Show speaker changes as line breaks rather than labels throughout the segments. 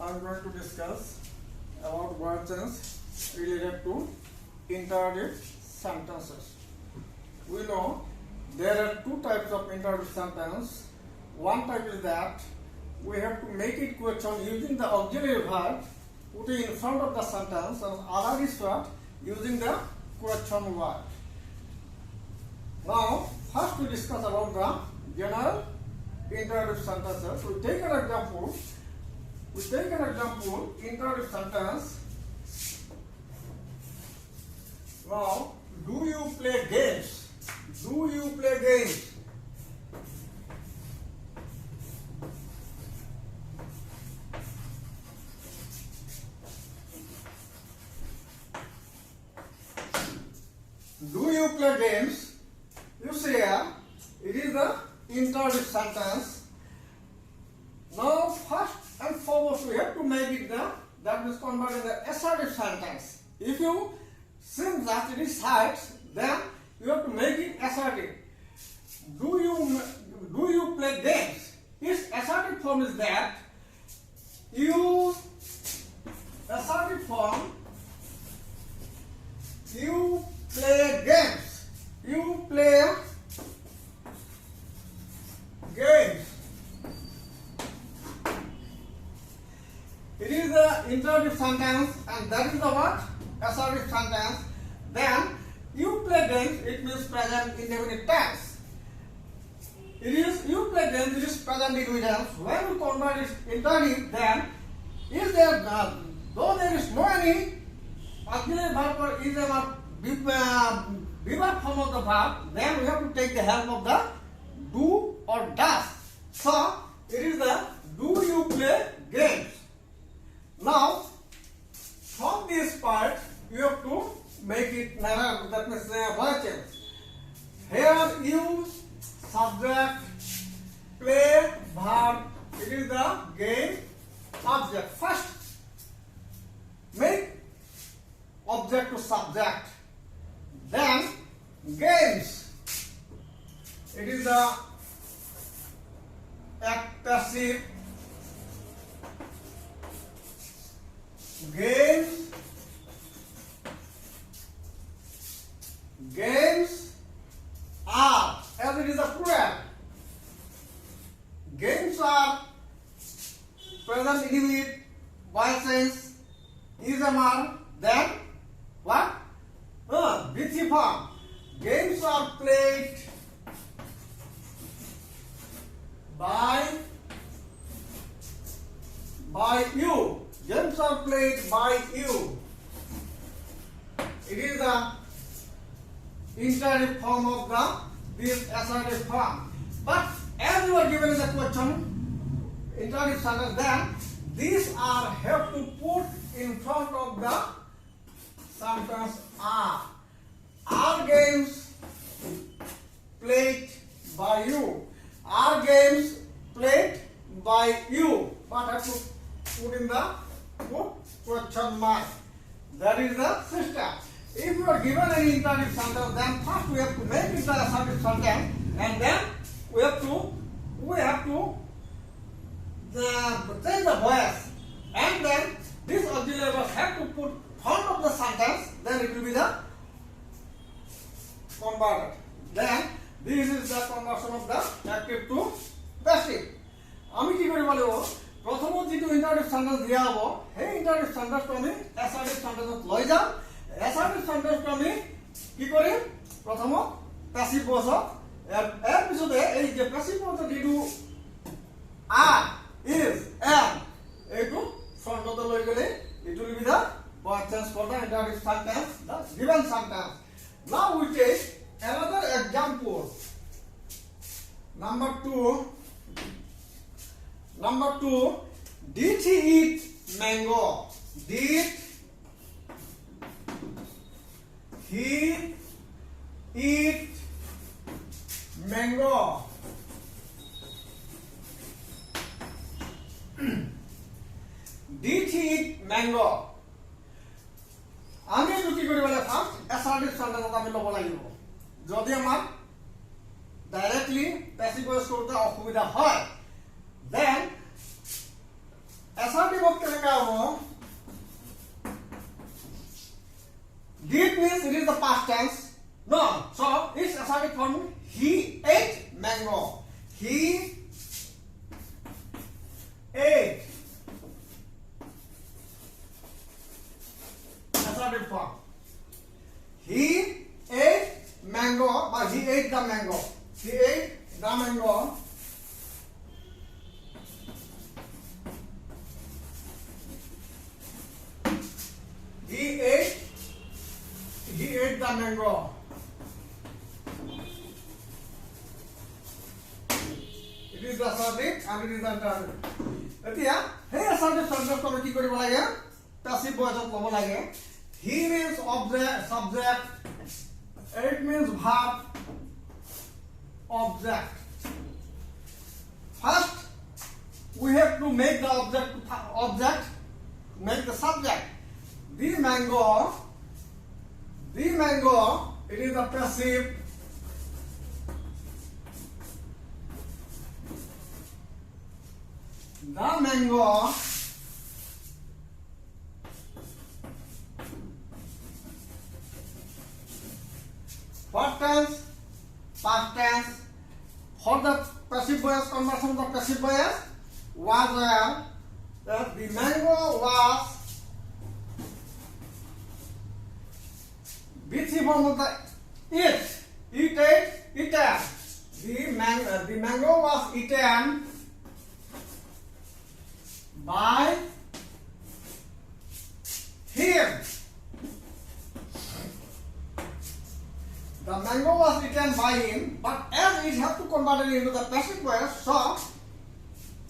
I'm going to discuss about word change related to interrogative sentences. We know there are two types of interrogative sentence. One type is that we have to make it question using the auxiliary verb putting in front of the sentence, and other is what? Using the question word. Now, first we discuss about the general interrogative sentences. We take an example. Interrogative sentence. Now, do you play games? Do you play games? Do you play games? You see here, it is the interrogative sentence. Now, first and foremost, we have to make it that is converted in the assertive sentence. If you think that it is right, then you have to make it assertive. Do you play games? Its assertive form is that you assertive form. You play games. You play games. It is the interrogative sentence, and that is the what? Assertive sentence. Then you play games, it means present indefinite tense. It is you play games, it is present indefinite tense. When we convert it interrogative, then is there though there is no any auxiliary verb or is a verb form of the verb, then we have to take the help of the do or does. So it is the do you play games. Now from this part you have to make it that means word change. Here you subject play verb, it is the game object. First make object to subject, then games, it is the passive. Games are, as it is a plural, games are present indefinite by sense is a mark, then what? BC form. Games are played by you. Games are played by you. It is the interrogative form of this assertive form. But as you are given in the question, interrogative sentence, then these are have to put in front of the sentence are. Are games played by you? Are games played by you? But I have to put in the question mark. That is the system. If you are given any interrogative sentence, then first we have to make it the assertive sentence, and then we have to change the voice, and then this auxiliary verb have to put front of the sentence, then it will be the converted. Then this is the conversion of the active to passive. আমি কি কৰি বলবো প্ৰথমত যেটো interrogative sentence দিয়া হ'ব সেই interrogative সেন্টেন্সটো আমি অ্যাসার্টিভ সেন্টেন্সত লৈ যাম অ্যাসার্টিভ সেন্টেন্সটো আমি কি কৰিম প্ৰথমত প্যাসিভ ভয়েসত এর পিছতে এই যে প্যাসিভ ভয়েসত যেটো are is am এইটো ফ্রন্টতে লৈ গলে it will be the word change for the interrogative sentence, the given sentence. Now we take another example. Number two, did he eat mango? Did he eat mango? Did he eat mango? আমি কি কৰিব লাগে first assertive sentence আমি লব লাগিব যদি আমাৰ directly passive voice করতে অসুবিধা হয় দেন assertive of কেনেকা হবো did means it is the past tense. No, so its assertive form he ate mango. He ate. Assertive form. He ate mango, but he ate the mango. He ate the mango. He ate the mango. It is the assertive and it is the interrogative. এতিয়া hey assertive subject আমি কি কৰিব লাগে passive voice ত ল'ব লাগে he means object subject it means verb object first we have to make the object make the subject the mango it is the passive the mango what tense past tense for the passive voice conversion of the passive voice was that the mango was which form of the eaten the mango was eaten by him. The mango was eaten by him, but as it had to convert it into the passive voice, so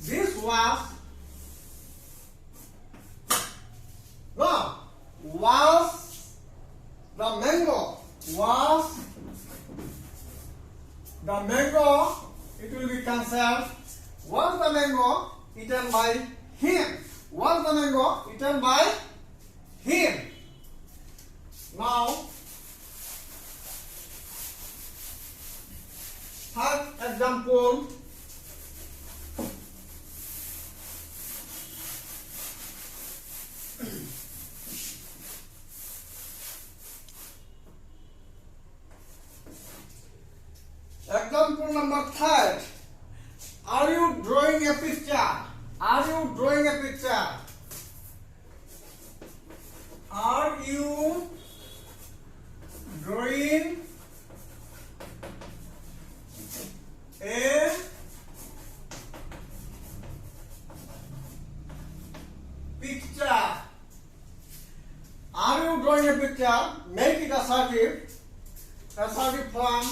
this was the mango it will be cancelled. Was the mango eaten by him? Was the mango eaten by him? Now, third example. Example number 3. Are you drawing a picture? Are you drawing a picture? Are you drawing a picture? Are you drawing a picture? Make it assertive form.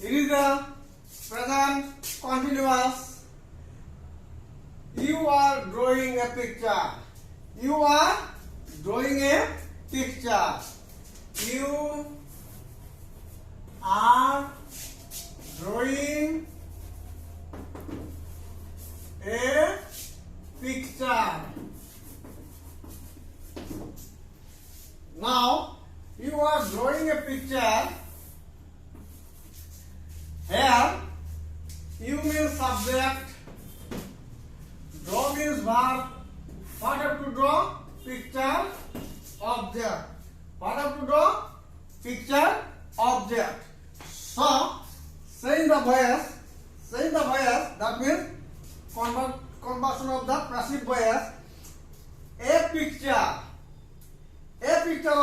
It is the present continuous. You are drawing a picture. You are drawing a picture. You are drawing a picture. Now, you are drawing a picture. Here, you means subject, draw means verb. What have to draw? Picture, object. What have to draw? Picture, object. So, saying the voice, that means conversion of the passive voice. A picture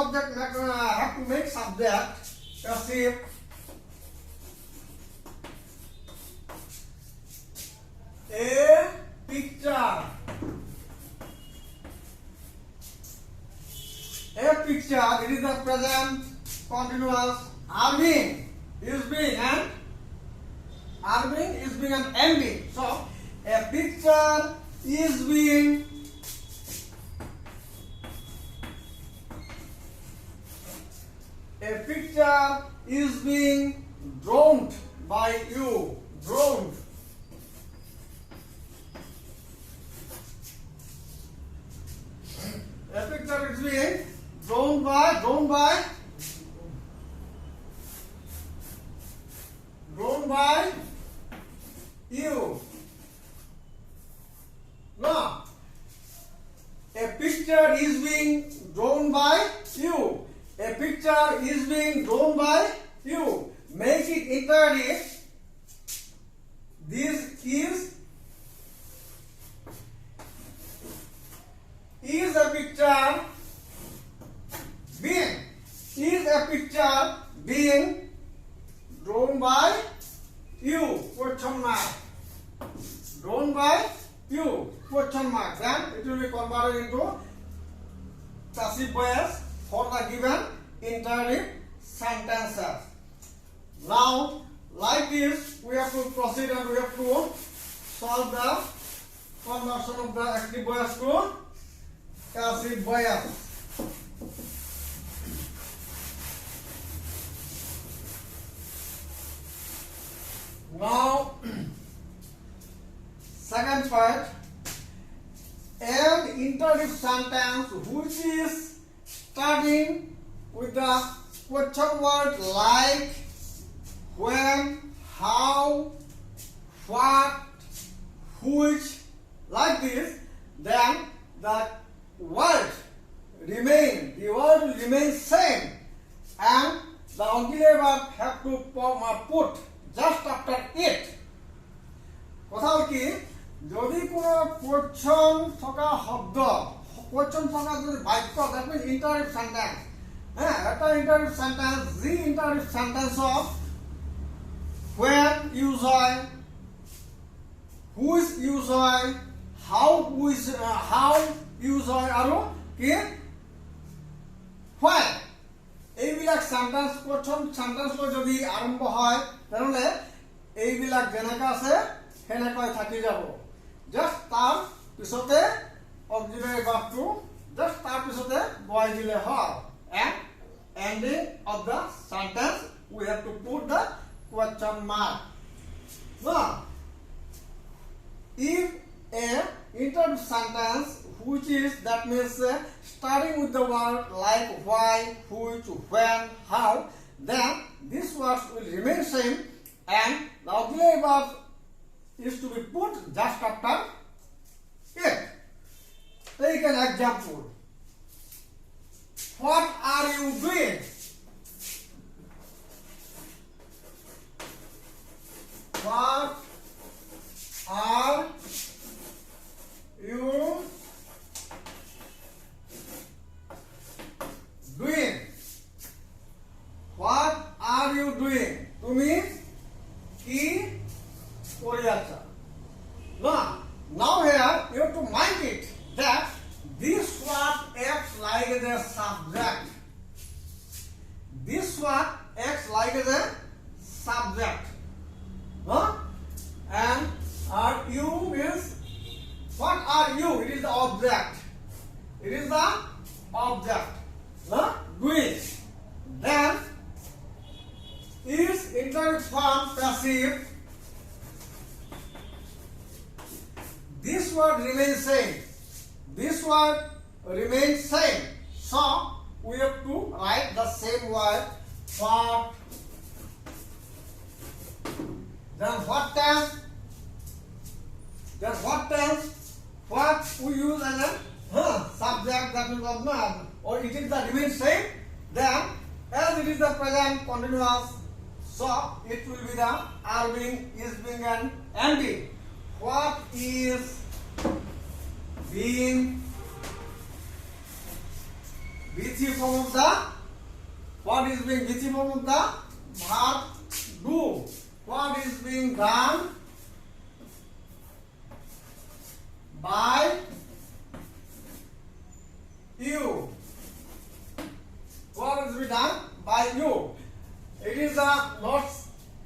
object have to make subject, passive. A picture. It is the present continuous. Are being is being and ending. So a picture is being drawn by you. Drawn. A picture is being drawn by you. No. A picture is being drawn by you. A picture is being drawn by you. Make it interrogative. This is a picture being drawn by you? Question mark. Drawn by you? Question mark. Then it will be converted into passive voice for the given interrogative sentences. Now, like this, we have to proceed and we have to solve the conversion of the active voice to passive voice. Now, second part, an interrogative sentence which is starting with the question word like, when, how, what, which, like this, then the word will remain same, and the auxiliary verb have to put just after it. কথা হল কি, যদি কোনো question থকা শব্দ, question থকা যদি বাক্য, that means interrogative sentence, হ্যাঁ, এটা interrogative sentence, the interrogative sentence of when use হয়, who is use হয়, how use হয়, আৰু কি why, এইবিলাক সেন্টেন্স কোয়েশ্চন সেন্টেন্স লৈ যদি আৰম্ভ হয় তেনেহলে এইবিলাক যেনেকা আছে সেনেকৈ থাকি যাব। জাস্ট তাৰ পিছতে অক্সিলাৰি ভাৰ্বটো জাস্ট তাৰ পিছতে বহাই দিলে হয়। And ending of the sentence we have to put the question mark. Now, if a interrogative sentence which is, that means starting with the word like why, which, when, how, then these words will remain same and the auxiliary verb is to be put just after it. Take an example. What are you doing? What are you doing? What are you doing? তুমি কি কৰি আছা? Now here you have to mind it that this word acts like as a subject. This word acts like as a subject. And are you means what are you? It is the object. It is the object. Doing. Then is interrogative form passive. This word remains same. This word remains same. So we have to write the same word. What? Then what tense? Then what tense? What we use as a subject, that means of noun, or it is the remain same. Then as it is the present continuous, so it will be the are being, is being, and being. What is being? BC form of the, what is being BC form of the verb do. What is being done by you? What is being done by you? It is the not,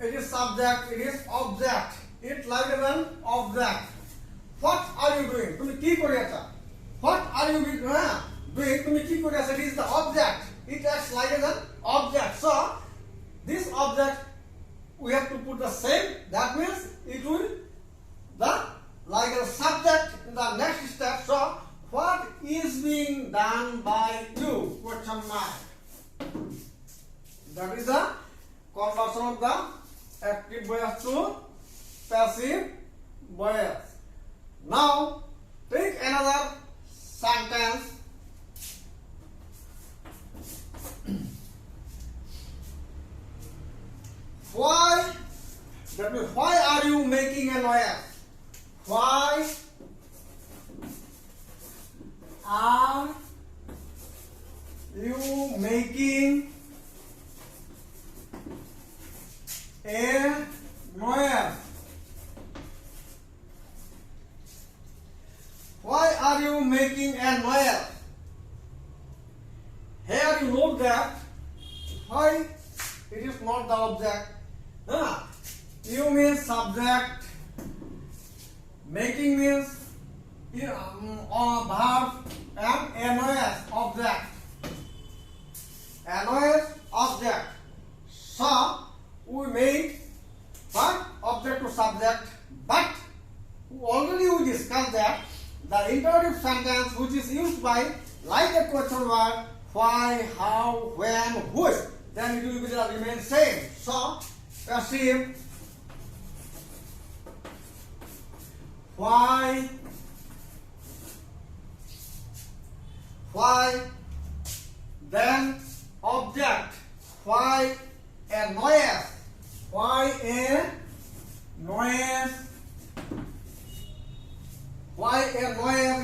it is subject, it is object. It like an object. What are you doing? তুমি কি কৰি আছা? What are you doing? তুমি কি কৰি আছা? It is the object. It acts like an object. So this object we have to put the same. That means it will the like a subject in the next step. So what is being done by you? Question mark. That is the conversion of the active voice to passive voice. Now take another sentence. Why? That means, why are you making a noise? Why are you making a noise? Why are you making a noise? Here you note that why it is not the object. You means subject, making means verb, and annoyance object. Annoyance object. So we made what object to subject, but already we discussed that the interrogative sentence which is used by like a question word, why, how, when, which, then it will be the remain same. So passive, why, then object, why a noise, why a noise,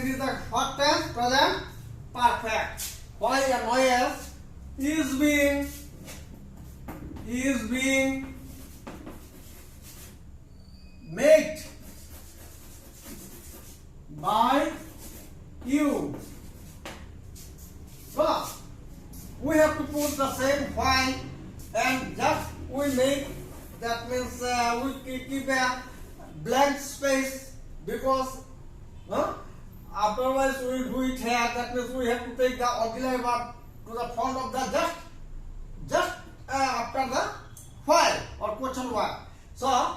it is the what tense? Present perfect. Why a noise is being made by you. So we have to put the same why and just we make, that means we keep a blank space because otherwise we will do it here. That means we have to take the auxiliary verb to the front of the just after the why or question word. So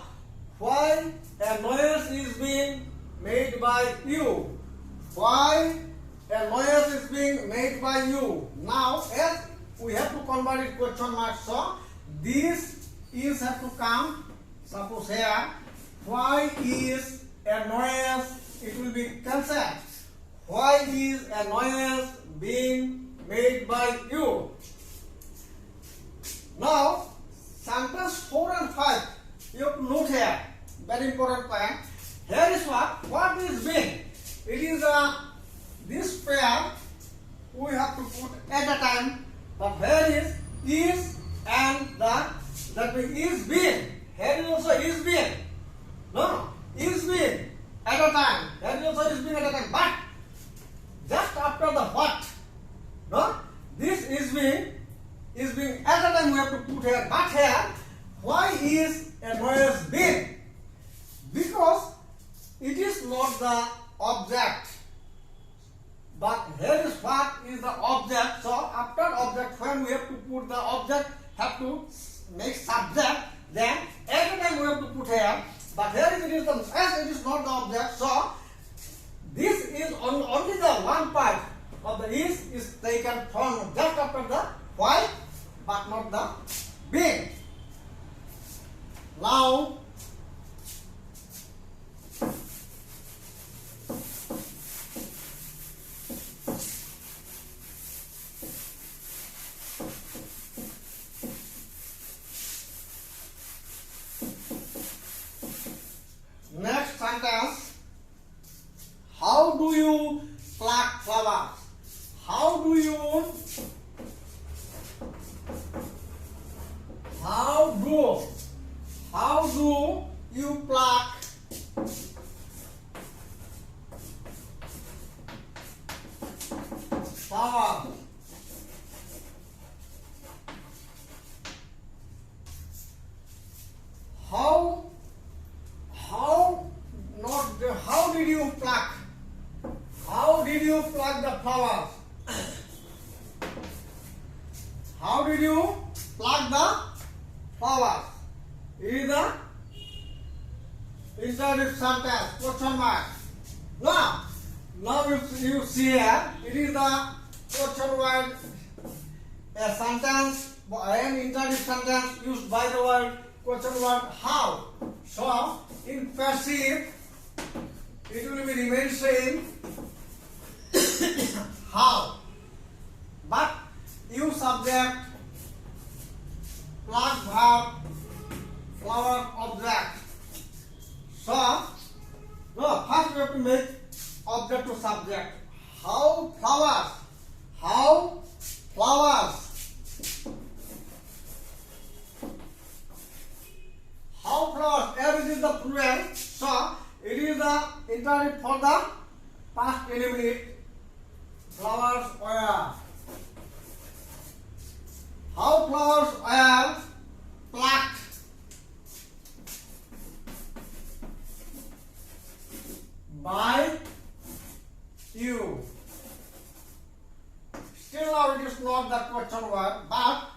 why a noise is being made by you? Why a noise is being made by you? Now as we have to convert it question mark, so this is have to come. Suppose here why is a noise, it will be cancelled. Why is a noise being made by you? Now sentence 4 and 5 you have to note here, very important point. Here is what is being. It is this pair we have to put at a time, but here is and that means is being. Here is also is being. No, is being at a time. Here is also is being at a time, but just after the what? No, this is being at a time we have to put here, but here why is a noise being? Because it is not the object, but here is what is the object. So after object, when we have to put the object, have to make subject, then every time we have to put here, but here it is the, as it is not the object, so this is only the one part of the is taken from just after the why, but not the being. Now next sentence. How do you pluck flowers? How do you pluck flowers? How did you pluck? How did you pluck the flowers? How did you pluck the flowers? It is the interrogative sentence, question mark. Now you see here, it is the question word, a sentence, an interrogative sentence used by the word question word how. So in passive it will be remain same. How? But use subject plus verb flower object. So no, first we have to make object to subject. How flowers? How flowers? How flowers? As it is the plural, so it is the interrogative for the past indefinite. Flowers were. How flowers were plucked. By you. Still now it is not the question word, but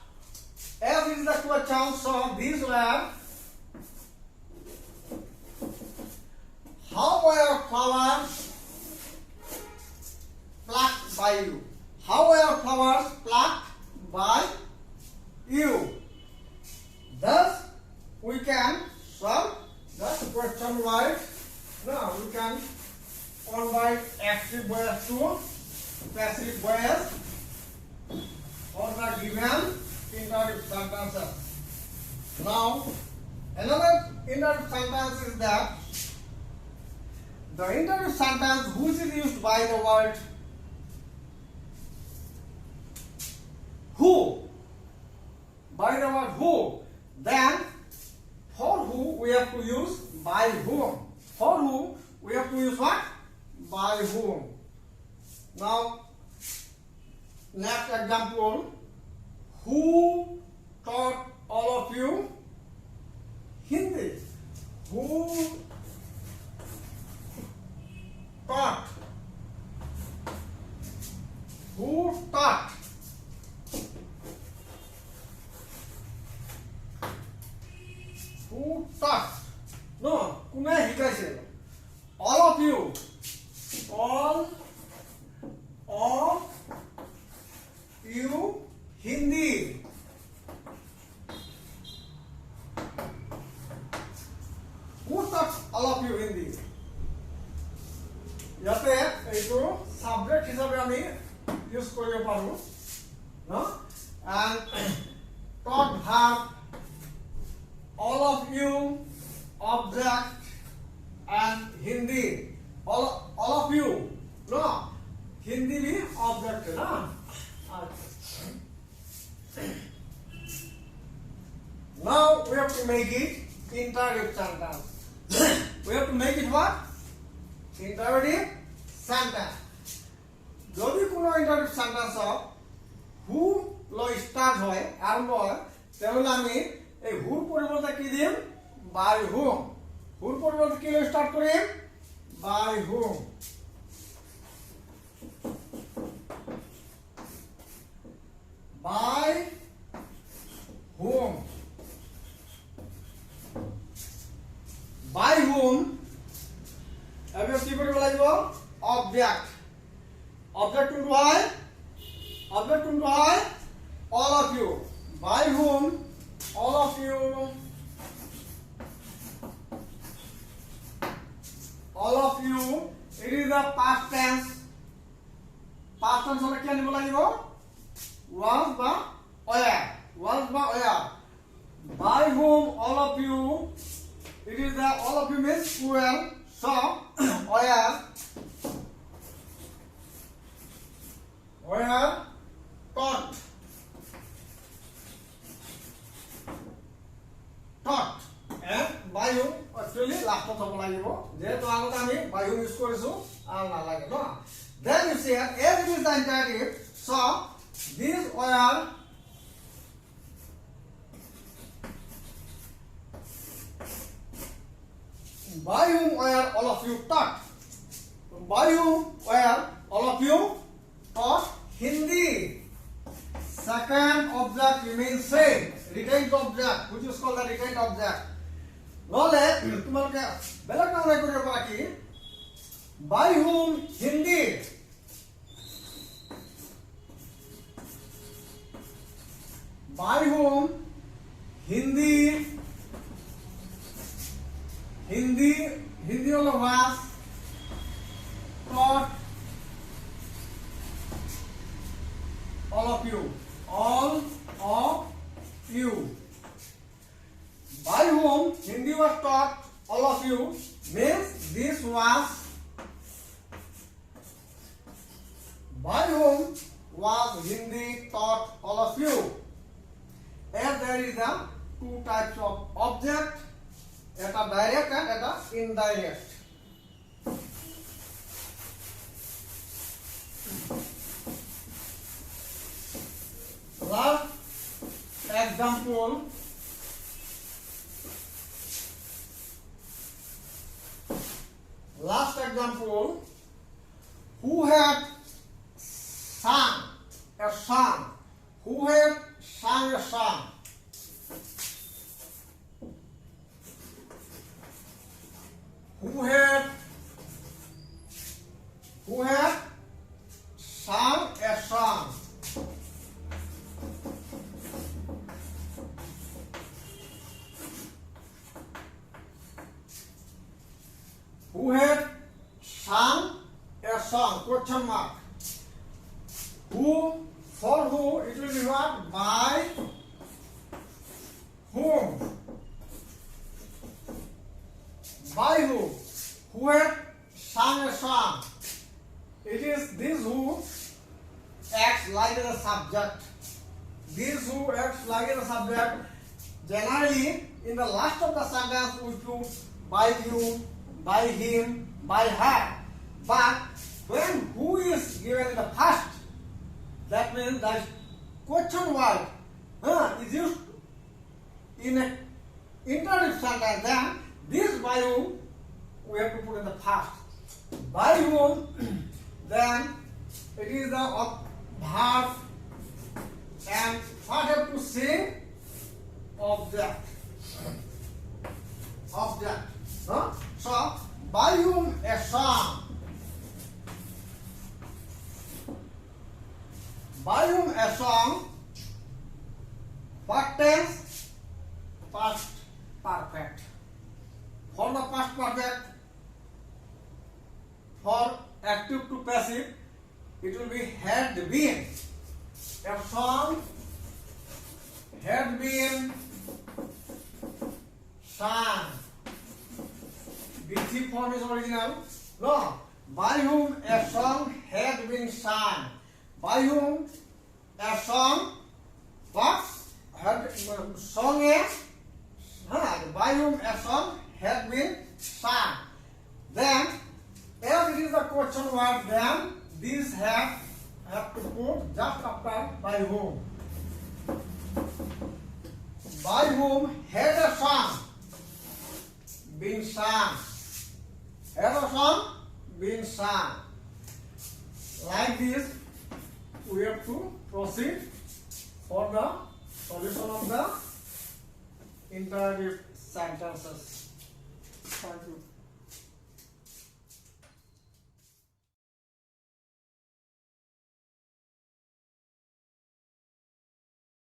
as it is the question, so these were. How were flowers plucked by you? How were flowers plucked by you? Thus, we can solve the question word. Now, we can convert active voice to passive voice for the given interrogative sentences. Now, another interrogative sentence is that the interrogative sentence which is used by the word who, by the word who, then for who we have to use by whom. For who we have to use what? By whom. Now, next example. Who taught all of you Hindi? Who taught? Who taught? Who taught? No, কোনে শিকাইছিল? All of you. All of you Hindi. Who taught all of you Hindi? ইয়াতে এইটো subject হিসাবে আমি use কৰিব পাৰো ন and taught verb all of you object and Hindi all of you no Hindi भी object है ना now we have to make it interrogative sentence we have to make it what interrogative sentence যদি কোনো interrogative sentence who low start হয় আরম্ভ হয় তাহলে আমি এই who পরিবর্তে কি দিম by whom who পরিবর্তে কি লো স্টার্ট করি by whom by whom by whom এবার কি করে বলা যাব object object কোনটো হয় all of you by whom all of you it is the past tense হলে কি আনিব লাগিব was বা were by whom all of you it is the all of you means plural so were taught and by whom actually last of হ'ব লাগিব যেহেতু আগতে আমি by whom ইউজ কৰিছো আৰু না লাগে ন then you see as it is the interrogative so these were by whom were all of you taught by whom were all of you taught Hindi second object remains same retained object which is called the retained object নহলে তোমালোকে বেলেগ নাম নাই কৰিব পাৰা কি by whom Hindi by whom Hindi holo was taught all of you. All of you. By whom Hindi was taught all of you means this was by whom was Hindi taught all of you. As there is a two types of object, at a direct and at a indirect. Last example. Who had sung a song? Who had sung a song? Who had sung a song? Who had sung a song? Question mark. Who, for who, it will be what? By whom? By who? Who had sung a song? It is this who acts like the subject. This who acts like the subject. Generally, in the last of the sentence, we put by you, by him, by her. But when who is given in the first, that means that question word is used in an interrogative sentence. Then this by whom we have to put in the past. By whom, then it is the verb, and what have to say? Object. So by whom a song? By whom a song? What tense? Past perfect. For the past perfect, for active to passive, it will be had been. A song had been sung. BC form is original. No. By whom a song had been sung. By whom a song was had sung by whom a song had been sung. Then, as it is the question word, then these have to put just after by whom. By whom had a song been sung. Had a song been sung. Like this, we have to proceed for the solution of the interrogative sentences. Thank you.